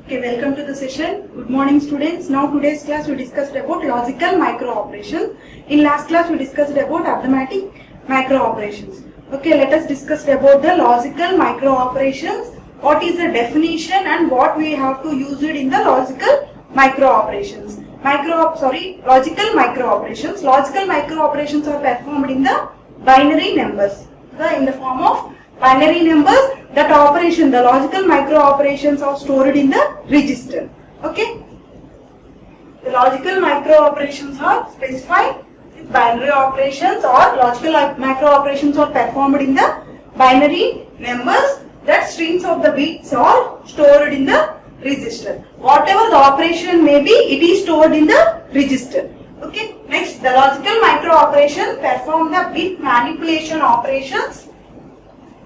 Okay, welcome to the session. Good morning, students. Now today's class we discussed about logical micro operations. In last class we discussed about arithmetic macro operations. Okay, let us discuss about the logical micro operations. What is the definition and what we have to use it in the logical micro operations. Logical micro operations. Logical micro operations are performed in the binary numbers. In the form of binary numbers, that operation, the logical micro operations are stored in the register. Okay. The logical micro operations are specified with binary operations, or logical macro operations are performed in the binary numbers. That strings of the bits are stored in the register. Whatever the operation may be, it is stored in the register. Okay. Next, the logical micro operations perform the bit manipulation operations.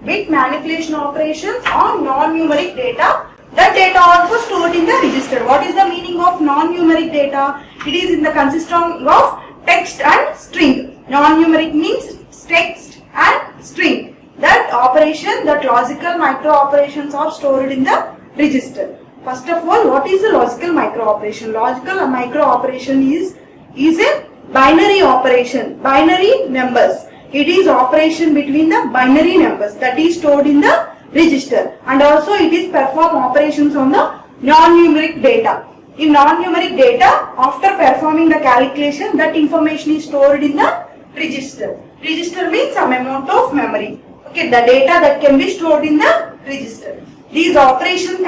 Bit manipulation operations on non-numeric data. That data also stored in the register. What is the meaning of non-numeric data? It is in the consisting of text and string. Non-numeric means text and string. That operation, that logical micro operations are stored in the register. First of all, what is the logical micro operation? Logical micro operation is a binary operation, binary numbers. It is operation between the binary numbers that is stored in the register, and also it is perform operations on the non-numeric data. In non-numeric data, after performing the calculation, that information is stored in the register. Register means some amount of memory. Okay, the data that can be stored in the register. These operations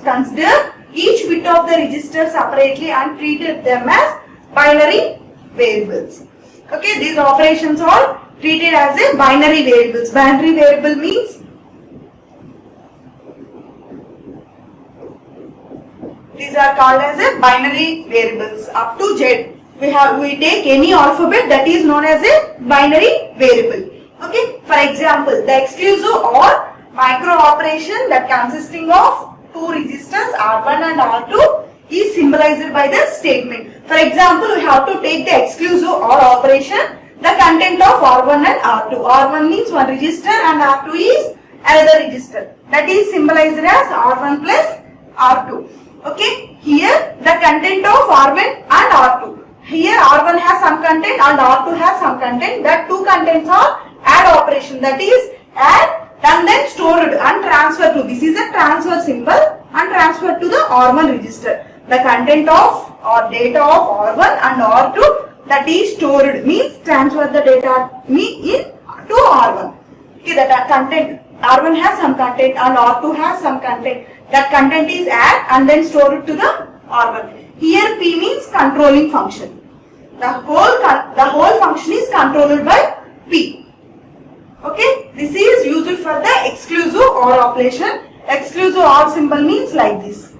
consider each bit of the register separately and treated them as binary variables. Okay, these operations are treated as a binary variables. Binary variable means these are called as a binary variables. Up to Z, we take any alphabet, that is known as a binary variable. Okay, for example, the exclusive or micro operation that consisting of two registers R1 and R2 is symbolized by the statement. For example, we have to take the exclusive or operation, the content of R1 and R2. R1 means one register and R2 is another register. That is symbolized as R1 plus R2. Okay, here the content of R1 and R2. Here R1 has some content and R2 has some content. That two contents are add operation, that is add and then stored and transfer to. This is a transfer symbol and transfer to the R1 register. The content of or data of R1 and R2 that is stored means transfer the data in to R1. Okay, that content R1 has some content and R2 has some content. That content is add and then stored to the R1. Here P means controlling function. The whole function is controlled by P. Okay, this is used for the exclusive OR operation. Exclusive OR symbol means like this.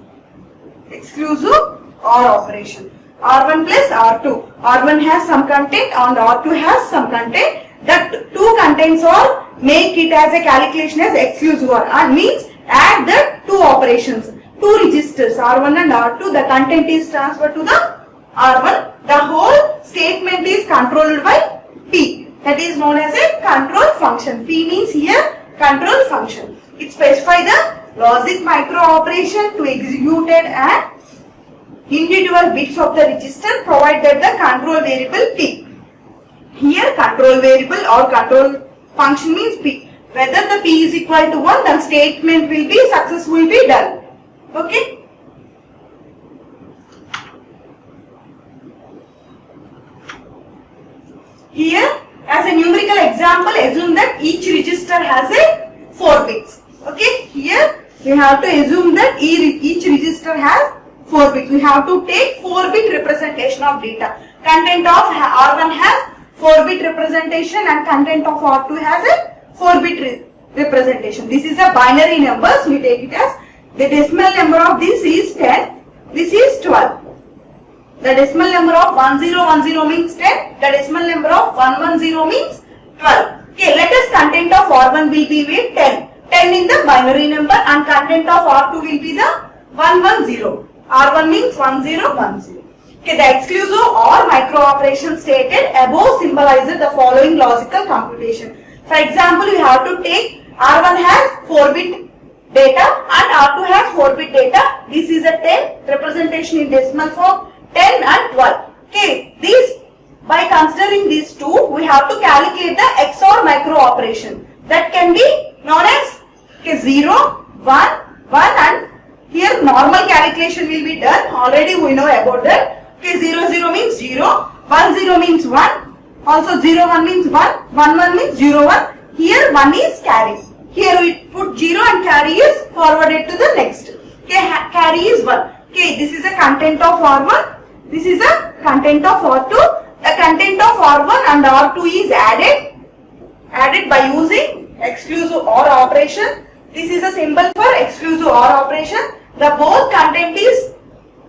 Exclusive OR operation. R1 plus R2. R1 has some content and R2 has some content. That two contents are make it as a calculation as exclusive OR, and means add the two operations, two registers R1 and R2. The content is transferred to the R1. The whole statement is controlled by P. That is known as a control function. P means here control function. It specifies the logic micro operation to executed and individual bits of the register provided the control variable P. Here control variable or control function means P. Whether the P is equal to 1, the statement will be successfully done. Okay. Here as a numerical example, assume that each register has a 4 bits. Okay. Here we have to assume that each register has 4 bits. We have to take 4-bit representation of data. Content of R1 has 4-bit representation and content of R2 has a 4-bit representation. This is a binary numbers. We take it as the decimal number of this is 10. This is 12. The decimal number of 1010 means 10. The decimal number of 110 means 12. Okay, let us content of R1 will be with 10. 10 in the binary number and content of R2 will be the 110. R1 means 1010. Okay, the exclusive or micro operation stated above symbolizes the following logical computation. For example, you have to take R1 has 4-bit data and R2 has 4-bit data. This is a 10 representation in decimal form, 10 and 12. Okay, these, by considering these two, we have to calculate the XOR micro operation. That can be known as 0, 1, 1 and here normal calculation will be done. Already we know about that. Okay, 0, 0 means 0, 1, 0 means 1. Also 0, 1 means 1, 1, 1 means 0, 1. Here 1 is carry. Here we put 0 and carry is forwarded to the next. Okay, carry is 1. Okay, this is a content of R1. This is a content of R2. The content of R1 and R2 is added by using exclusive OR operation. This is a symbol for exclusive OR operation. The both content is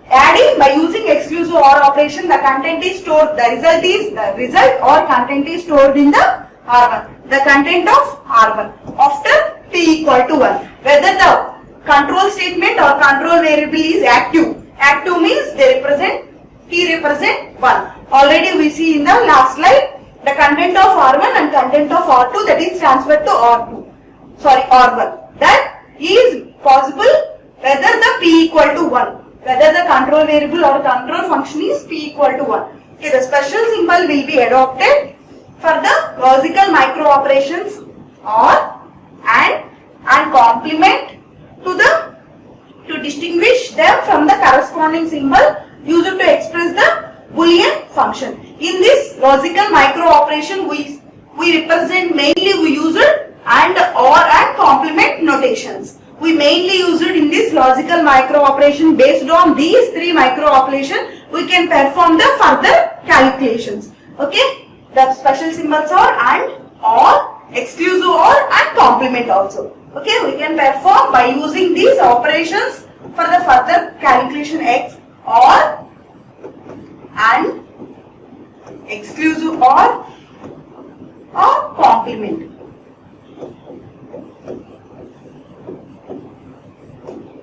adding by using exclusive OR operation. The content is stored, the result or content is stored in the R1. The content of R1 after P equal to 1. Whether the control statement or control variable is active. Active means they represent, P represent 1. Already we see in the last slide the content of R1 and content of R2, that is transferred to R1. That is possible whether the P equal to 1. Whether the control variable or control function is P equal to 1. Okay, the special symbol will be adopted for the logical micro operations OR and complement to distinguish them from the corresponding symbol used to express the Boolean function. In this logical micro operation, we represent mainly we use it and OR and complement notations. We mainly use it in this logical micro operation. Based on these three micro operations, we can perform the further calculations. Okay, the special symbols are and, OR, exclusive OR and complement also. Okay, we can perform by using these operations for the further calculation X, OR and exclusive OR complement.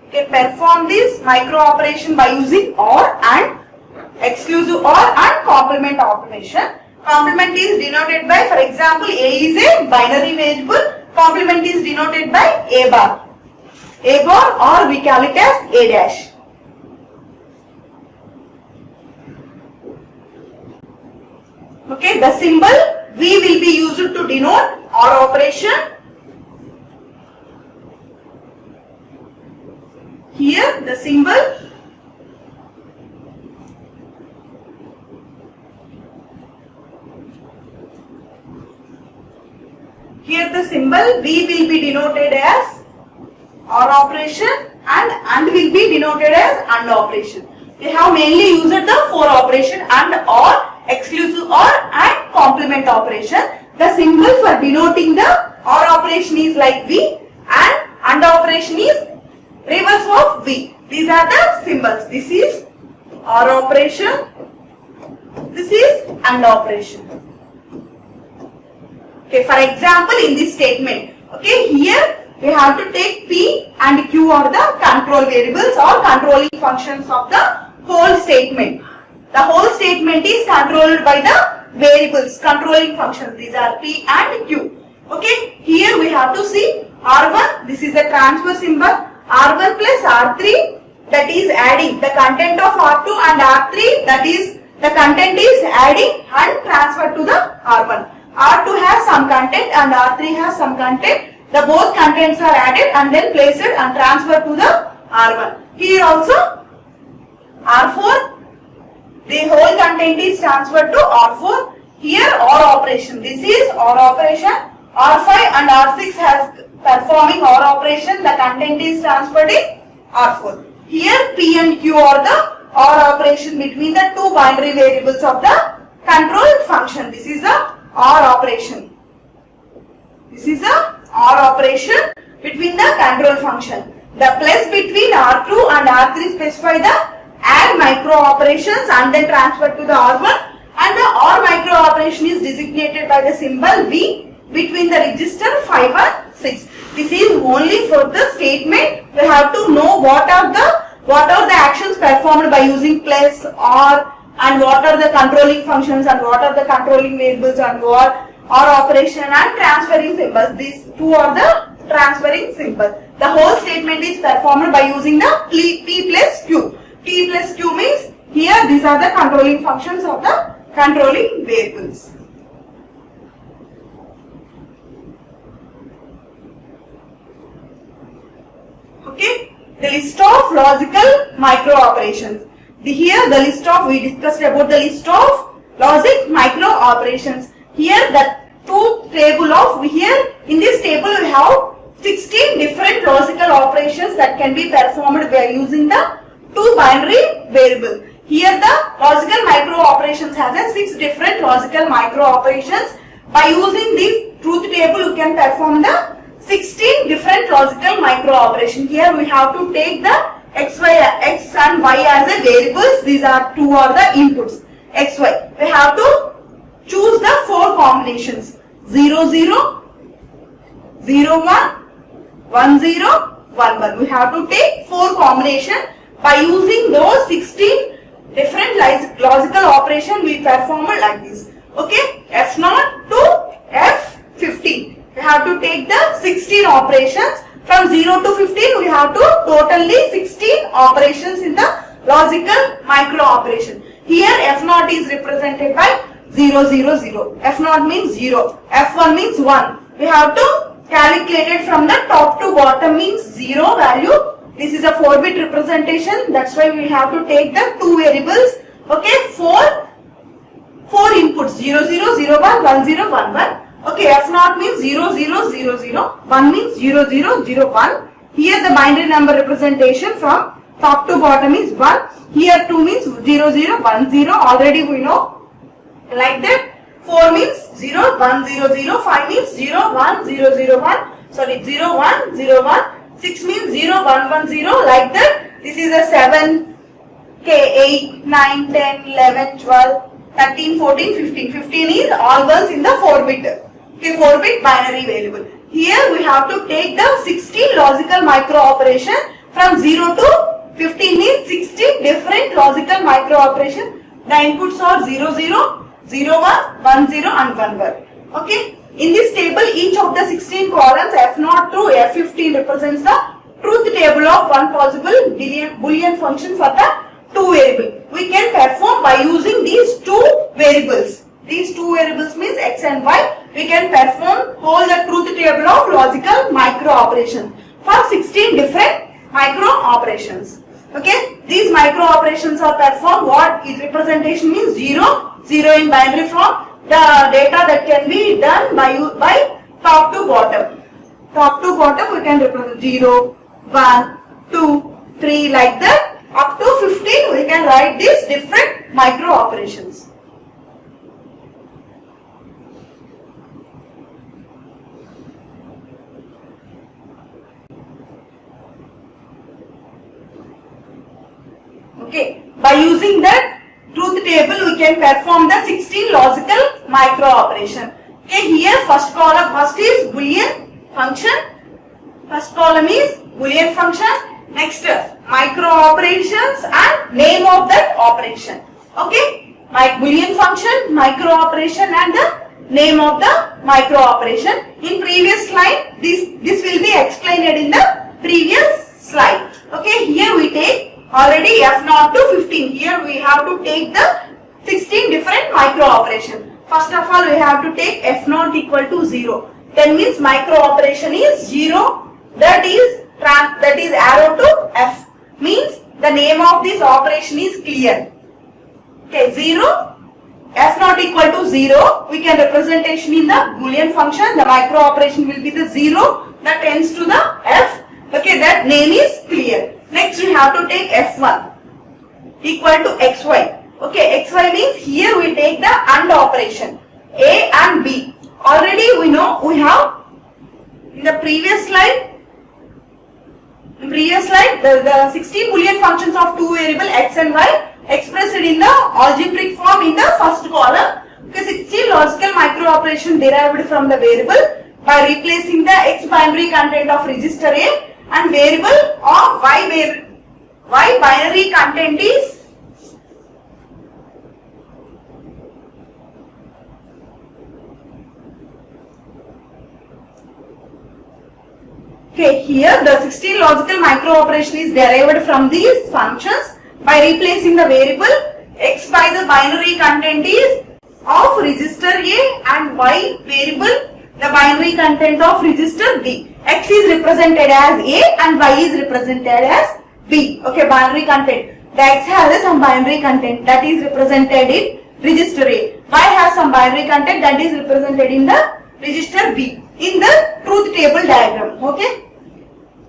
Okay, perform this micro operation by using OR and exclusive OR and complement operation. Complement is denoted by, for example, A is a binary variable. Complement is denoted by A bar. A bar or we call it as A dash. Okay, the symbol V will be used to denote OR operation. Here the symbol V will be denoted as OR operation and will be denoted as AND operation. We have mainly used the 4 operation and OR, exclusive OR and complement operation. The symbol for denoting the OR operation is like V and AND operation is reverse of V. These are the symbols. This is OR operation. This is AND operation. Okay, for example, in this statement, okay, here we have to take P and Q are the control variables or controlling functions of the whole statement. The whole statement is controlled by the variables, controlling functions. These are P and Q. Okay, here we have to see R1, this is the transfer symbol. R1 plus R3, that is adding the content of R2 and R3, that is the content is adding and transferred to the R1. R2 has some content and R3 has some content. The both contents are added and then placed and transferred to the R1. Here also R4, the whole content is transferred to R4. Here OR operation, this is OR operation. R5 and R6 has performing OR operation, the content is transferred in R4. Here P and Q are the OR operation between the two binary variables of the control function. This is a OR operation. This is a OR operation between the control function. The plus between R2 and R3 specify the add micro operations and then transfer to the R1, and the OR micro operation is designated by the symbol V between the register 5 and 6. This is only for the statement. We have to know what are the actions performed by using plus, or, and what are the controlling functions and what are the controlling variables and what OR operation and transferring symbols. These two are the transferring symbols. The whole statement is performed by using the P plus Q. P plus Q means here these are the controlling functions of the controlling variables. Okay, the list of logical micro operations. Here the list of, we discussed about the list of logic micro operations. Here the table of, here in this table we have 16 different logical operations that can be performed by using the two binary variable. Here the logical micro operations has a 6 different logical micro operations. By using this truth table you can perform the 16 different logical micro operations. Here we have to take the x and y as a variables. These are two are the inputs. X, y. We have to choose the 4 combinations. 0, 0, 0, 1, 1, 0, 1, 1. We have to take 4 combinations. By using those 16 different logical operations, we perform it like this. Okay, F0 to F15. We have to take the 16 operations. From 0 to 15, we have to totally 16 operations in the logical micro operation. Here F0 is represented by 0, 0, 0. F0 means 0. F1 means 1. We have to calculate it from the top to bottom means 0 value. This is a 4-bit representation. That's why we have to take the 2 variables. Okay, 4 inputs 0, 0, 0, 1, 1, 0, 1, 1. Okay, F0 means 0, 0, 0, 0. 1 means 0, 0, 0, 1. Here the binary number representation from top to bottom is 1. Here 2 means 0, 0, 1, 0. Already we know. Like that. 4 means 0, 1, 0, 0. 5 means 0, 1, 0, 0, 1. Sorry, 0, 1, 0, 1. 6 means 0, 1, 1, 0. Like that. This is a 7, 8, 9, 10, 11, 12, 13, 14, 15. 15 is all ones in the 4-bit. Okay, 4-bit binary variable. Here we have to take the 16 logical micro operation. From 0 to 15 means 16 different logical micro operation. The inputs are 0, 0, 0, 1, 1, 0 and 1, 1. Okay. In this table, each of the 16 columns F0 to F15 represents the truth table of one possible Boolean function for the 2 variable. We can perform by using these 2 variables. These 2 variables means x and y. We can perform whole the truth table of logical micro operations for 16 different micro operations. Okay, these micro operations are performed. What its representation means 0, 0 in binary form. The data that can be done by top to bottom. Top to bottom we can represent 0, 1, 2, 3 like that. Up to 15 we can write these different micro operations. Okay, by using that truth table we can perform the 16 logical micro operation. Okay, here first is Boolean function. First column is Boolean function. Next micro operations and name of that operation. Okay, Boolean function, micro operation and the name of the micro operation. In previous slide, this will be explained in the previous slide. Okay, here we take already F0 to 15. Here we have to take the 16 different micro operations. First of all, we have to take F0 equal to 0. Then means micro operation is 0. That is arrow to F. Means the name of this operation is clear. Okay, 0. F0 equal to 0. We can representation in the Boolean function. The micro operation will be the 0 that tends to the F. Okay, that name is clear. Next we have to take F1 equal to XY. Okay, XY means here we take the AND operation. A and B. Already we know we have in the previous slide. The 16 Boolean functions of 2 variable x and y expressed in the algebraic form in the first column. Okay, 16 logical micro operation derived from the variable by replacing the x binary content of register A and variable of y binary content is Okay, here the 16 logical micro operation is derived from these functions by replacing the variable x by the binary content is of register A and y variable the binary content of register B. X is represented as A and y is represented as B. Okay, binary content. The X has some binary content that is represented in register A. Y has some binary content that is represented in the register B in the truth table diagram. Okay.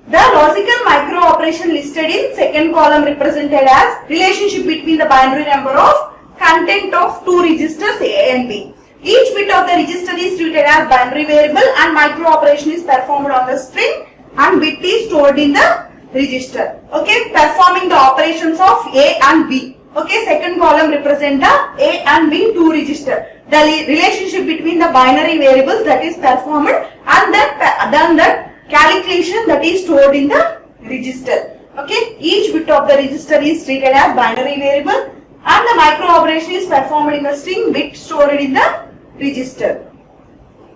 The logical micro operation listed in second column represented as relationship between the binary number of content of two registers A and B. Each bit of the register is treated as binary variable and micro operation is performed on the string and bit is stored in the register. Okay, performing the operations of A and B. Okay, second column represent the A and B two register. The relationship between the binary variables that is performed and then the calculation that is stored in the register. Okay, each bit of the register is treated as binary variable and the micro operation is performed in the string bit stored in the register.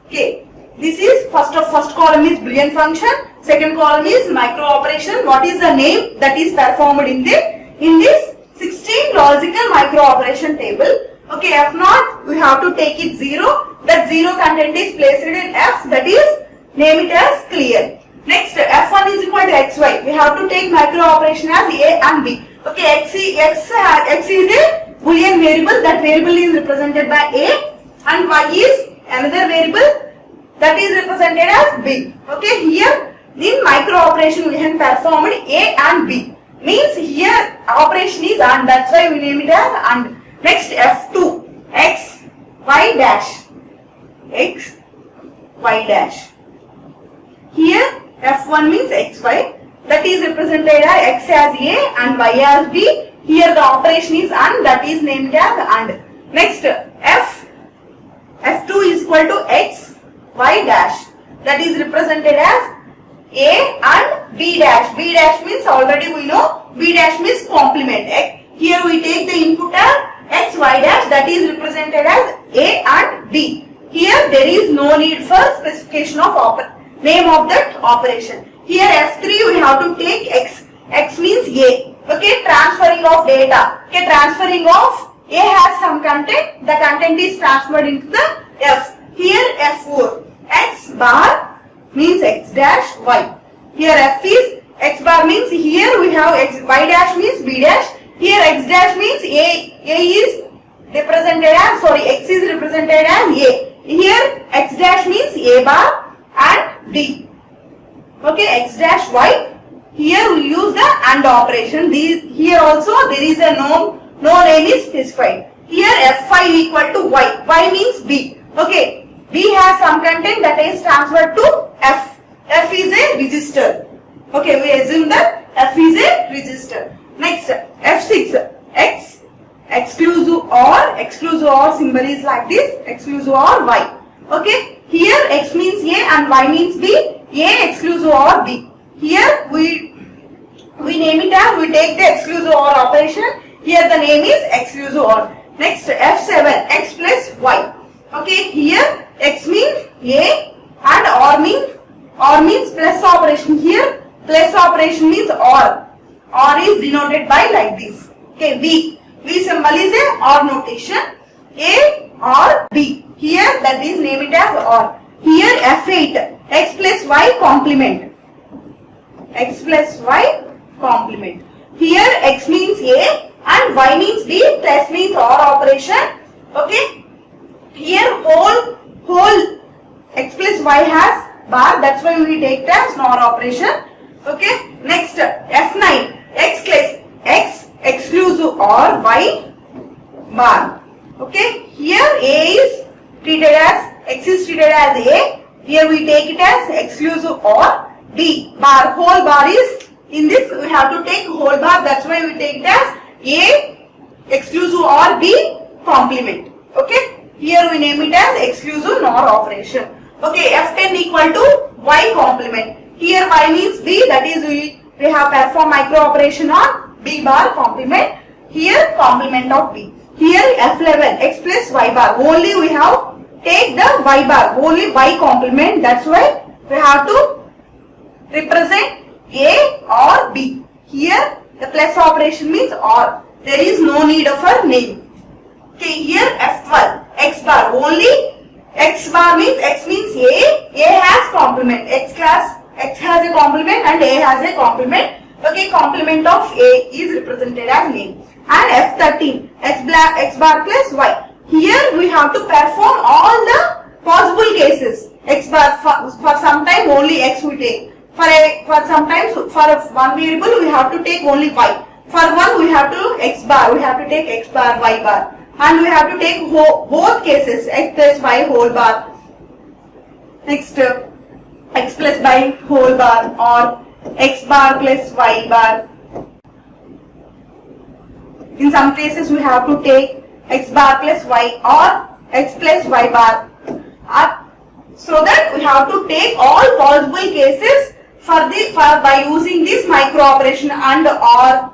Okay, this is first column is boolean function, second column is micro operation. What is the name that is performed in this 16 logical micro operation table? Okay, F0 we have to take it 0. That 0 content is placed in F, that is name it as clear. Next, F1 is equal to xy. We have to take micro operation as A and B. Okay, x is a boolean variable. That variable is represented by A and y is another variable that is represented as B. Okay, here in micro operation we have performed A and B. Means here operation is and, that's why we name it as and. Next, F2 x y dash x y dash. Here F1 means xy, that is represented as x as A and y as B. Here the operation is and, that is named as and. Next, F2 is equal to x y dash, that is represented as A and B dash. B dash means already we know B dash means complement. Here we take the input as x y dash, that is represented as A and B. Here there is no need for specification of name of that operation. Here F3 we have to take x. X means A. Okay, transferring of data. Okay, transferring of A has some content. The content is transferred into the F. Here F4. X bar means x dash y. Here F is x bar means here we have x, y dash means B dash. Here x dash means A is represented as, x is represented as A. Here x dash means A bar and D. Okay, x dash y. Here we use the AND operation. Here also there is a no name is specified. Here F5 equal to y. Y means B. Okay, B has some content that is transferred to F. F is a register. Okay, we assume that F is a register. Next, F6 x exclusive or symbol is like this, exclusive or y. Okay, here x means A and y means B. A exclusive or B. Here we name it as, we take the exclusive or operation. Here the name is exclusive or. Next, F7 x plus y. Okay, here x means A and or means plus operation. Here plus operation means or. Or is denoted by like this. Okay, V symbol is a or notation. A or B. Here that is name it as or. Here F8 x plus y complement. X plus y complement. Here x means A and y means B, plus means or operation. Okay. Here whole x plus y has bar, that's why we take it as NOR operation. Okay. Next, F9 x plus x exclusive or y bar. Okay. Here A is treated as, x is treated as A. Here we take it as exclusive or B bar. Whole bar is, in this we have to take whole bar, that's why we take it as A exclusive or B complement. Okay. Here we name it as exclusive NOR operation. Okay. F10 equal to y complement. Here y means B, that is we have performed micro operation on B bar complement. Here complement of B. Here F11 x plus y bar. Only we have take the y bar, only y complement. That's why we have to represent A or B. Here the plus operation means OR. There is no need of a name. Okay, here F12, X bar, only X bar means X means A has complement, X has a complement and A has a complement. Okay, complement of A is represented as name. And F13, X bar plus Y. Here we have to perform all the possible cases. X bar, for some time only X we take. For sometimes for one variable we have to take only Y. For one we have to X bar, we have to take X bar, Y bar. And we have to take both cases, X plus Y whole bar. Next, X plus Y whole bar or X bar plus Y bar. In some cases we have to take X bar plus Y or X plus Y bar. So that we have to take all possible cases by using this micro operation and or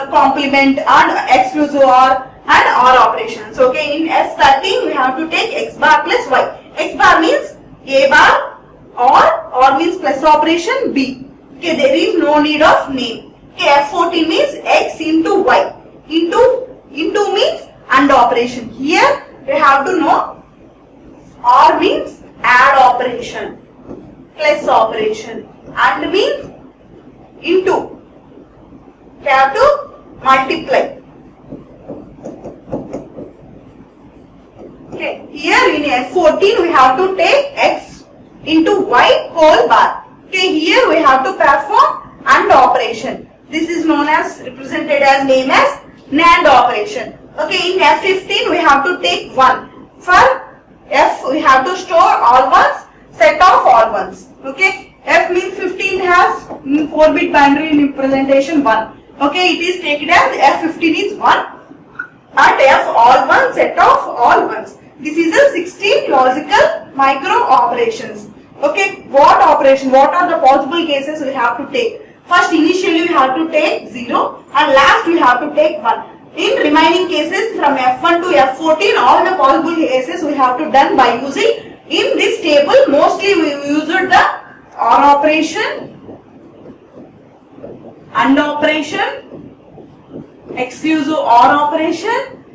complement and exclusive OR and OR operations. Okay, in S13 we have to take X bar plus Y. X bar means A bar or means plus operation B. Okay, there is no need of name. Okay, F14 means X into Y. Into means AND operation. Here we have to know OR means add operation, plus operation, AND means into. We have to multiply. Okay, here in F14 we have to take X into Y whole bar. Okay, here we have to perform AND operation. This is known as represented as name as NAND operation. Okay, in F15 we have to take 1. For F we have to store all ones, set of all ones. Okay, F means 15 has 4-bit binary representation 1. Okay, it is taken as F15 is 1 and F all one, set of all ones. This is a 16 logical micro operations. Okay, what are the possible cases we have to take? First, initially we have to take 0 and last we have to take 1. In remaining cases from F1 to F14, all the possible cases we have to done by using, in this table mostly we used the OR operation, AND operation, exclusive OR operation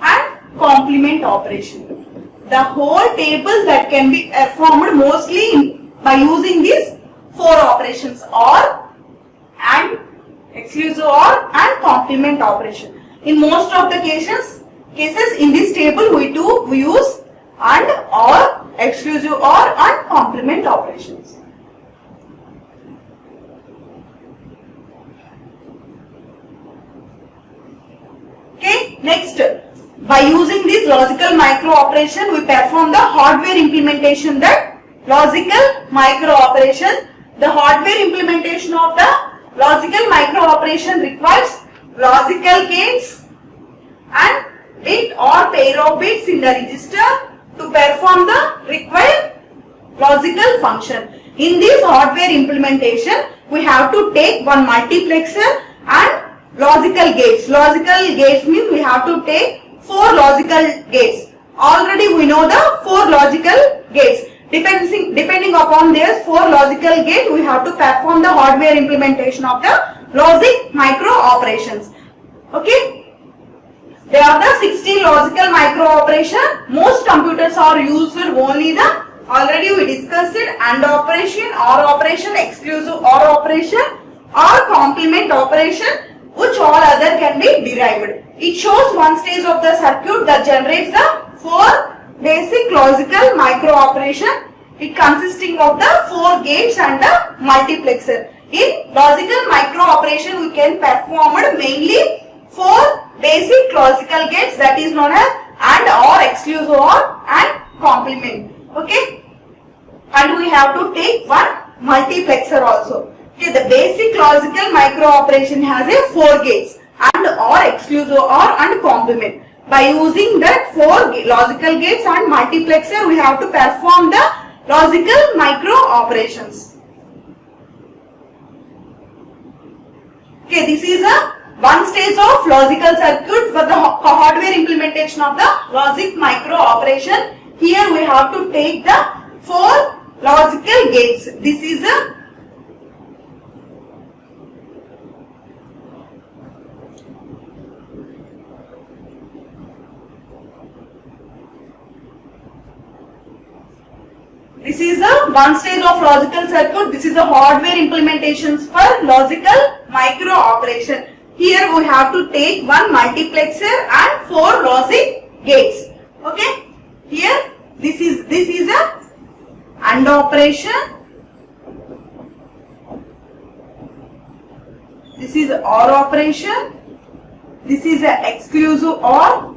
and complement operation. The whole table that can be performed mostly by using these 4 operations: OR, AND, exclusive OR and complement operation. In most of the cases in this table we use AND, OR, exclusive OR and complement operations. Okay, next, by using this logical micro operation we perform the hardware implementation. That logical micro operation, the hardware implementation of the logical micro operation requires logical gates and bit or pair of bits in the register to perform the required logical function. In this hardware implementation, we have to take one multiplexer and logical gates. Logical gates means we have to take 4 logical gates. Already we know the 4 logical gates. Depending upon these 4 logical gates, we have to perform the hardware implementation of the logic micro operations. Okay, there are the 16 logical micro operation. Most computers are used only the, already we discussed it, AND operation, OR operation, exclusive OR operation or complement operation, which all other can be derived. It shows one stage of the circuit that generates the 4 basic logical micro operation. It consisting of the 4 gates and the multiplexer. In logical micro operation we can perform mainly 4 basic logical gates, that is known as AND, OR, exclusive OR and complement. Okay, and we have to take one multiplexer also. Okay, the basic logical micro operation has a 4 gates: AND, OR, exclusive OR and complement. By using that 4 logical gates and multiplexer, we have to perform the logical micro operations. Okay, this is a one stage of logical circuit for the hardware implementation of the logic micro operation. Here we have to take the 4 logical gates. This is a one stage of logical circuit. This is the hardware implementations for logical micro operation. Here we have to take one multiplexer and 4 logic gates. Okay. Here this is a AND operation. This is OR operation. This is a exclusive OR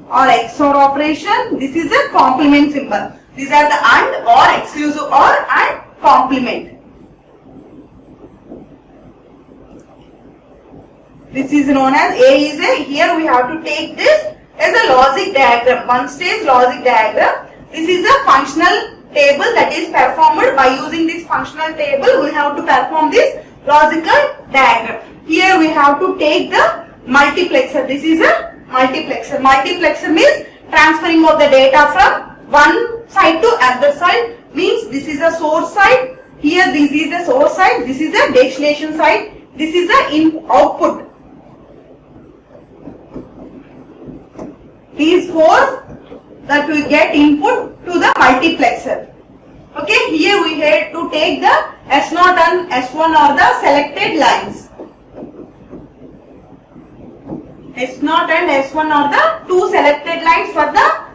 XOR operation. This is a complement symbol. These are the AND, OR, exclusive OR and complement. This is known as A is a, here we have to take this as a logic diagram, one stage logic diagram. This is a functional table that is performed by using this functional table. We have to perform this logical diagram. Here we have to take the multiplexer. This is a multiplexer. Multiplexer means transferring of the data from one side to other side, means this is a source side. Here this is the source side. This is a destination side. This is the output. These 4 that we get input to the multiplexer. Okay, here we have to take the S0 and S1 are the selected lines. S0 and S1 are the 2 selected lines for the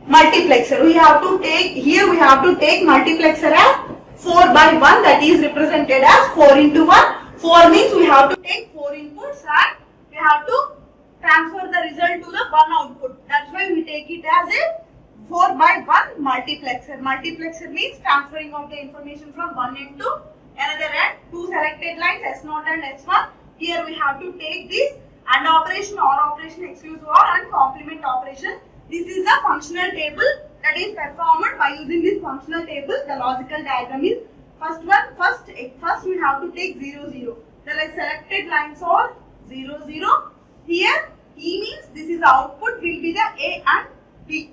multiplexer. We have to take, here we have to take multiplexer as 4 by 1, that is represented as 4 into 1. 4 means we have to take 4 inputs and we have to transfer the result to the one output. That's why we take it as a 4 by 1 multiplexer. Multiplexer means transferring of the information from one end to another end. 2 selected lines S0 and S1. Here we have to take this AND operation, OR operation, exclusive OR and complement operation. This is a functional table that is performed by using this functional table. The logical diagram is first we have to take 0 0. The selected lines are 0 0. Here E means this is output will be the A and B.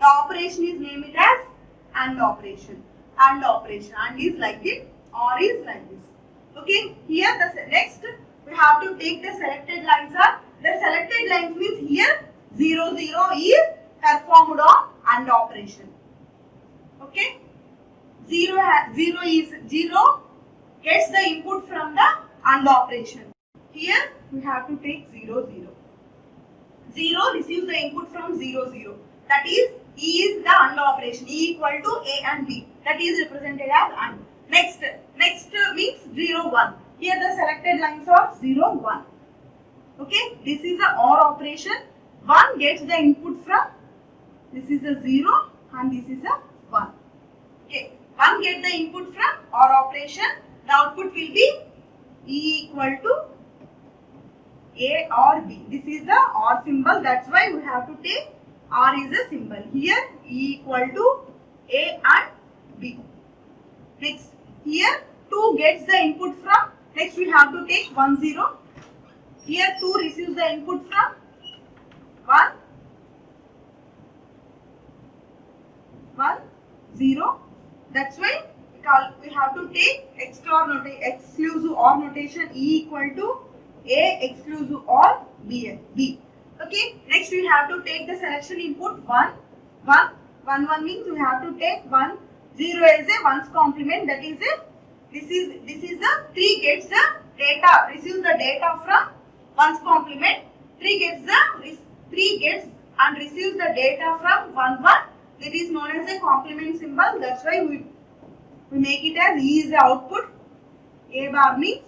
The operation is named as AND operation. AND operation. AND is like this, OR is like this. Okay. Here the next we have to take the selected lines are, the selected lines means here 0 0 is performed on AND operation. Okay. 0 is 0 gets the input from the AND operation. Here we have to take 0 0. 0 receives the input from 0 0. That is E is the AND operation. E equal to A and B. That is represented as AND. Next means 0 1. Here the selected lines are 0 1. Okay. This is the OR operation. 1 gets the input from, this is a 0 and this is a 1. Okay. 1 get the input from OR operation. The output will be E equal to A or B. This is the OR symbol. That's why we have to take R is a symbol. Here E equal to A and B. Next, here 2 gets the input from, next we have to take 1 0. Here 2 receives the input from 1 0. That's why we have to take exclusive OR notation. E equal to A exclusive OR B. Okay. Next we have to take the selection input 1 means we have to take 1. 0 is a 1's complement, that is a, this is the 3 gets the data, receives the data from 1's complement. 3 gets and receives the data from 1 1. That is known as a complement symbol. That's why we make it as E is the output. A bar means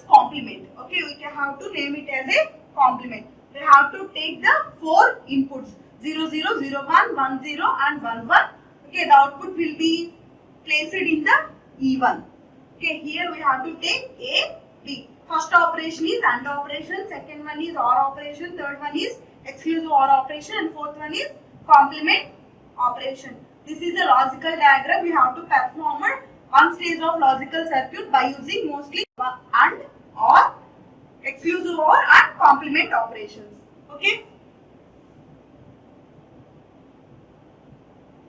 complement. Okay, we can have to name it as a complement. We have to take the 4 inputs 0 0 0 1 1 0 and 1 1. Okay, the output will be placed in the E1. Okay, here we have to take A, B. First operation is AND operation, second one is OR operation, third one is exclusive OR operation and fourth one is complement operation. This is a logical diagram. We have to perform one stage of logical circuit by using mostly AND, OR, exclusive OR and complement operations. Okay.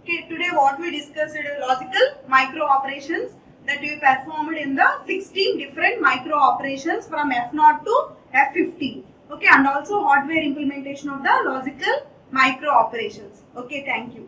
Okay, today what we discussed is logical micro operations that we performed in the 16 different micro operations from F0 to F15. Okay, and also hardware implementation of the logical micro operations. Okay, thank you.